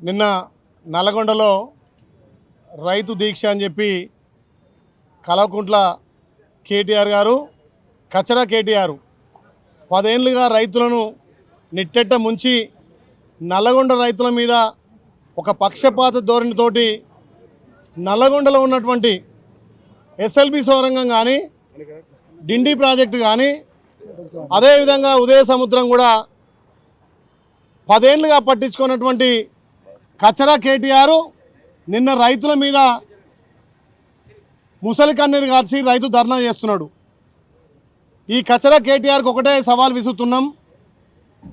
నిన్న నల్లగొండలో రైతు దీక్ష అని చెప్పి కల్వకుంట్ల కేటీఆర్ గారు కచరా కేటీఆర్ 10 ఏళ్ళుగా రైతులను నిట్టెట్ట ముంచి నల్లగొండ రైతుల మీద ఒక పక్షపాత ధోరణితోటి నల్లగొండలో ఉన్నటువంటి ఎస్ఎల్బి సౌరంగం కానీ డిండి ప్రాజెక్టు కానీ అదేవిధంగా ఉదయ సముద్రం కూడా 10 ఏళ్ళుగా పట్టించుకున్నటువంటి కచరా కేటీఆర్ నిన్న రైతుల మీద ముసలి కన్నీరు కార్చి రైతు ధర్నా చేస్తున్నాడు. ఈ కచరా కేటీఆర్కి ఒకటే సవాల్ విసురుతున్నాం.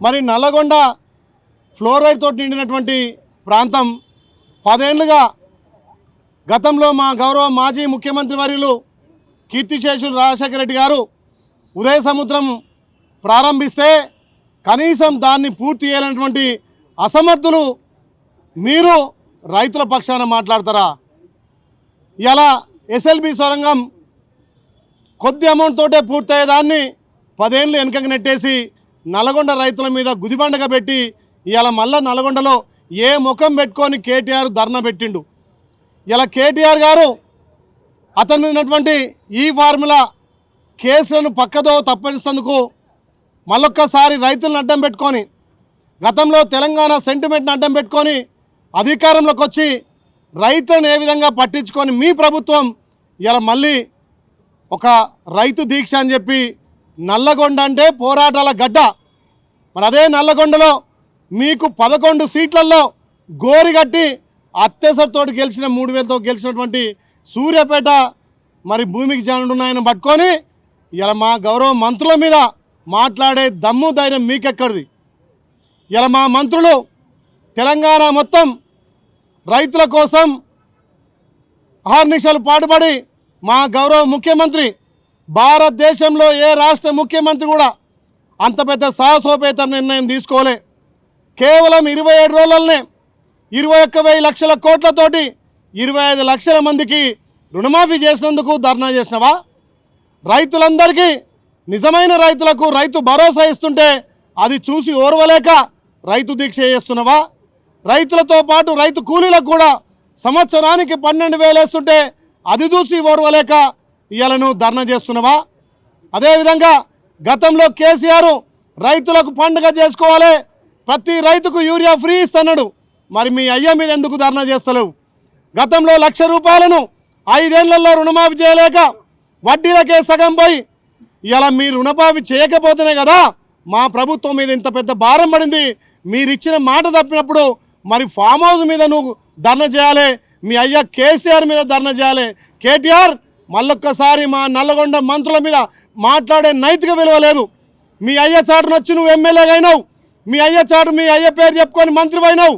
మరి నల్లగొండ ఫ్లోరైడ్ తోటి నిండినటువంటి ప్రాంతం 10 ఏళ్ళుగా గతంలో మా గౌరవ మాజీ ముఖ్యమంత్రి వర్యులు కీర్తిశేషులు రాజశేఖర రెడ్డి గారు ఉదయ సముద్రం ప్రారంభిస్తే కనీసం దాన్ని పూర్తి చేయాలన్నటువంటి అసమర్థులు మీరు రైతుల పక్షాన మాట్లాడతారా? ఇలా ఎస్ఎల్బి సొరంగం కొద్ది అమౌంట్ తోటే పూర్తయ్యేదాన్ని 10 ఏళ్ళు వెనకకి నెట్టేసి నల్గొండ రైతుల మీద గుదిబండగా పెట్టి ఇలా మళ్ళా నల్గొండలో ఏ ముఖం పెట్టుకొని కేటీఆర్ ధర్నా పెట్టిండు. ఇలా కేటీఆర్ గారు అతని మీద ఉన్నటువంటి ఈ ఫార్ములా కేసులను పక్కదో తప్పించేందుకు మళ్ళొక్కసారి రైతులను అడ్డం పెట్టుకొని గతంలో తెలంగాణ సెంటిమెంట్ని అడ్డం పెట్టుకొని అధికారంలోకి వచ్చి రైతులను ఏ విధంగా పట్టించుకొని మీ ప్రభుత్వం ఇలా మళ్ళీ ఒక రైతు దీక్ష అని చెప్పి నల్లగొండ అంటే పోరాటాల గడ్డ. మరి అదే నల్లగొండలో మీకు 11 సీట్లలో గోరిగట్టి అత్యసరితో గెలిచిన 3000తో గెలిచినటువంటి సూర్యాపేట మరి భూమికి జానుడున్నాయని పట్టుకొని ఇలా మా గౌరవ మంత్రుల మీద మాట్లాడే దమ్ము ధైర్యం మీకెక్కడిది? ఇలా మా మంత్రులు తెలంగాణ మొత్తం రైతుల కోసం అహర్నిశలు పాటుపడి మా గౌరవ ముఖ్యమంత్రి భారతదేశంలో ఏ రాష్ట్ర ముఖ్యమంత్రి కూడా అంత పెద్ద సాహసోపేత నిర్ణయం తీసుకోలే. కేవలం 27 రోజులనే 21,000 లక్షల కోట్లతోటి 25 లక్షల మందికి రుణమాఫీ చేసినందుకు ధర్నా చేసినవా? రైతులందరికీ నిజమైన రైతులకు రైతు భరోసా ఇస్తుంటే అది చూసి ఓర్వలేక రైతు దీక్ష చేస్తున్నావా? రైతులతో పాటు రైతు కూలీలకు కూడా సంవత్సరానికి 12,000 వేస్తుంటే అది చూసి ఓర్వలేక ఇయాలను ధర్నా చేస్తున్నావా? అదేవిధంగా గతంలో కేసీఆర్ రైతులకు పండుగ చేసుకోవాలి, ప్రతి రైతుకు యూరియా ఫ్రీ ఇస్తున్నాడు. మరి మీ అయ్య మీద ఎందుకు ధర్నా చేస్తలేవు? గతంలో 1,00,000 రూపాయలను 5 ఏళ్లలో రుణమాఫీ చేయలేక వడ్డీలకే సగం పోయి ఇలా మీరు రుణమాఫీ చేయకపోతేనే కదా మా ప్రభుత్వం మీద ఇంత పెద్ద భారం పడింది. మీరు ఇచ్చిన మాట తప్పినప్పుడు మరి ఫామ్ హౌస్ మీద నువ్వు ధర్నా చేయాలి, మీ అయ్య కేసీఆర్ మీద ధర్నా చేయాలి. కేటీఆర్ మళ్ళొక్కసారి మా నల్లగొండ మంత్రుల మీద మాట్లాడే నైతిక విలువ లేదు. మీ అయ్య చాటును వచ్చి నువ్వు ఎమ్మెల్యేగా అయినావు, మీ అయ్య చాటు మీ అయ్య పేరు చెప్పుకొని మంత్రి అయినావు,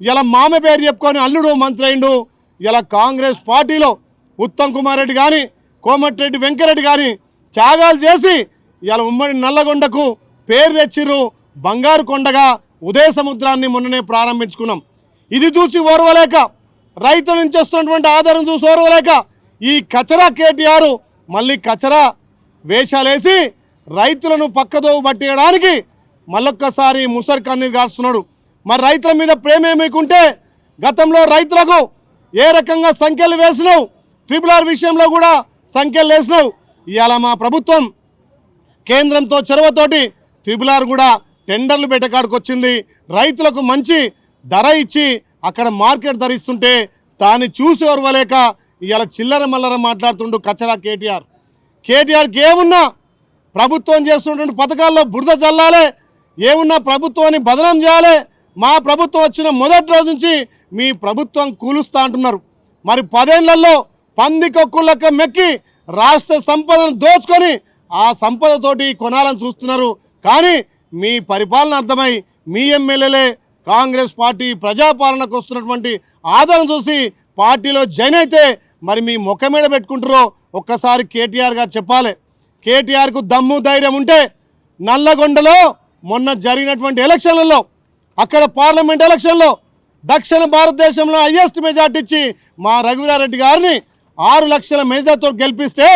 ఇలా మామ పేరు చెప్పుకొని అల్లుడు మంత్రి అయిండు. ఇలా కాంగ్రెస్ పార్టీలో ఉత్తమ్ కుమార్ రెడ్డి కానీ కోమటిరెడ్డి వెంకరెడ్డి కానీ త్యాగాలు చేసి ఇలా ఉమ్మడి నల్లగొండకు పేరు తెచ్చిర్రు. బంగారు కొండగా ఉదయ సముద్రాన్ని మొన్ననే ప్రారంభించుకున్నాం. ఇది చూసి ఓర్వలేక రైతుల నుంచి వస్తున్నటువంటి ఆధారం చూసి ఓర్వలేక ఈ కచరా కేటీఆర్ మళ్ళీ కచరా వేషాలేసి రైతులను పక్కదోవ పట్టేయడానికి మళ్ళొక్కసారి ముసరి కన్నీరు కాస్తున్నాడు. మరి రైతుల మీద ప్రేమ మీకుంటే గతంలో రైతులకు ఏ రకంగా సంఖ్యలు వేసినావు, RRR విషయంలో కూడా సంఖ్యలు వేసినావు. ఇవాళ మా ప్రభుత్వం కేంద్రంతో చొరవతోటి RRR కూడా టెండర్లు పెట్టకాడికి వచ్చింది. రైతులకు మంచి ధర ఇచ్చి అక్కడ మార్కెట్ ధర ఇస్తుంటే దాన్ని చూసి ఓర్వలేక ఇవాళ చిల్లర మల్లర మాట్లాడుతుండు కచరా కేటీఆర్కి ఏమున్నా ప్రభుత్వం చేస్తున్నటువంటి పథకాల్లో బురద చల్లాలి, ఏమున్నా ప్రభుత్వాన్ని బదనాం చేయాలి. మా ప్రభుత్వం వచ్చిన మొదటి రోజు నుంచి మీ ప్రభుత్వం కూలుస్తా అంటున్నారు. మరి 10 ఏళ్లలో పందికొక్కులక మెక్కి రాష్ట్ర సంపదను దోచుకొని ఆ సంపదతోటి కొనాలని చూస్తున్నారు. కానీ మీ పరిపాలన అర్థమై మీ ఎమ్మెల్యేలే కాంగ్రెస్ పార్టీ ప్రజాపాలనకు వస్తున్నటువంటి ఆదరణ చూసి పార్టీలో జాయిన్ అయితే మరి మీ ముఖం మీద పెట్టుకుంటారో ఒక్కసారి కేటీఆర్ గారు చెప్పాలి. కేటీఆర్కు దమ్ము ధైర్యం ఉంటే నల్లగొండలో మొన్న జరిగినటువంటి ఎలక్షన్లలో అక్కడ పార్లమెంట్ ఎలక్షన్లో దక్షిణ భారతదేశంలో హైయెస్ట్ మెజార్టీ ఇచ్చి మా రఘువీరారెడ్డి గారిని 6 లక్షల మెజార్టీతో గెలిపిస్తే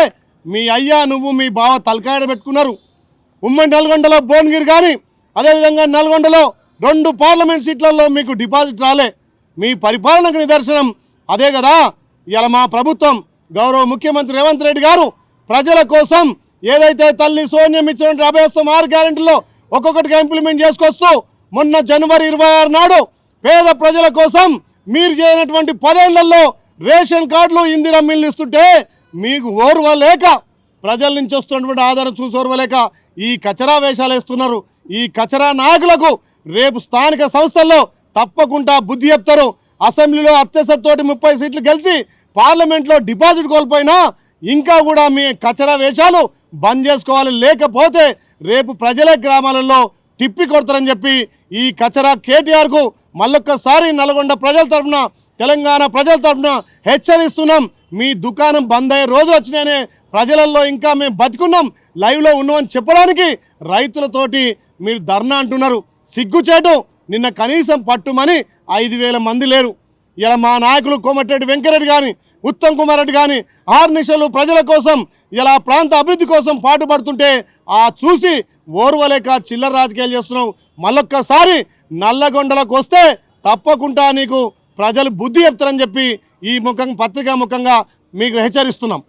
మీ అయ్యా నువ్వు మీ బావ తలకాయ పెట్టుకున్నారు. ఉమ్మడి నల్గొండలో భువనగిరి కానీ అదేవిధంగా నల్గొండలో 2 పార్లమెంట్ సీట్లలో మీకు డిపాజిట్ రాలే. మీ పరిపాలనకు నిదర్శనం అదే కదా. ఇలా మా ప్రభుత్వం గౌరవ ముఖ్యమంత్రి రేవంత్ రెడ్డి గారు ప్రజల కోసం ఏదైతే తల్లి సోనియం ఇచ్చినటువంటి అభయస్థం 6 గ్యారెంటీలో ఒక్కొక్కటిగా ఇంప్లిమెంట్ చేసుకొస్తూ మొన్న జనవరి 26 నాడు పేద ప్రజల కోసం మీరు చేయనటువంటి 10 ఏళ్లలో రేషన్ కార్డులు ఇందిరా మిల్లు ఇస్తుంటే మీకు ఓర్వలేక, ప్రజల నుంచి వస్తున్నటువంటి ఆధారం చూసి ఓర్వలేక ఈ కచరా వేషాలు వేస్తున్నారు. ఈ కచరా నాయకులకు రేపు స్థానిక సంస్థల్లో తప్పకుండా బుద్ధి చెప్తారు. అసెంబ్లీలో అత్యసతోటి 30 సీట్లు గెలిచి పార్లమెంట్లో డిపాజిట్ కోల్పోయినా ఇంకా కూడా మీ కచరా వేషాలు బంద్ చేసుకోవాలి. లేకపోతే రేపు ప్రజల గ్రామాలలో తిప్పి కొడతారని చెప్పి ఈ కచరా కేటీఆర్కు మళ్ళొక్కసారి నల్గొండ ప్రజల తరఫున, తెలంగాణ ప్రజల తరఫున హెచ్చరిస్తున్నాం. మీ దుకాణం బంద్ అయ్యే రోజులు వచ్చినాయనే ప్రజలలో ఇంకా మేము బతుకున్నాం, లైవ్లో ఉన్నామని చెప్పడానికి రైతులతోటి మీరు ధర్నా అంటున్నారు. సిగ్గుచేటు. నిన్న కనీసం పట్టుమని 5,000 మంది లేరు. ఇలా మా నాయకులు కోమటిరెడ్డి వెంకరెడ్డి కానీ, ఉత్తమ్ కుమార్ రెడ్డి కానీ ఆర్నిశలు ప్రజల కోసం, ఇలా ప్రాంత అభివృద్ధి కోసం పాటుపడుతుంటే ఆ చూసి ఓర్వలేక చిల్లర రాజకీయాలు చేస్తున్నావు. మళ్ళొక్కసారి నల్లగొండలకు వస్తే తప్పకుండా నీకు ప్రజలు బుద్ధి చెప్తారని చెప్పి ఈ పత్రికా ముఖంగా మీకు హెచ్చరిస్తున్నాం.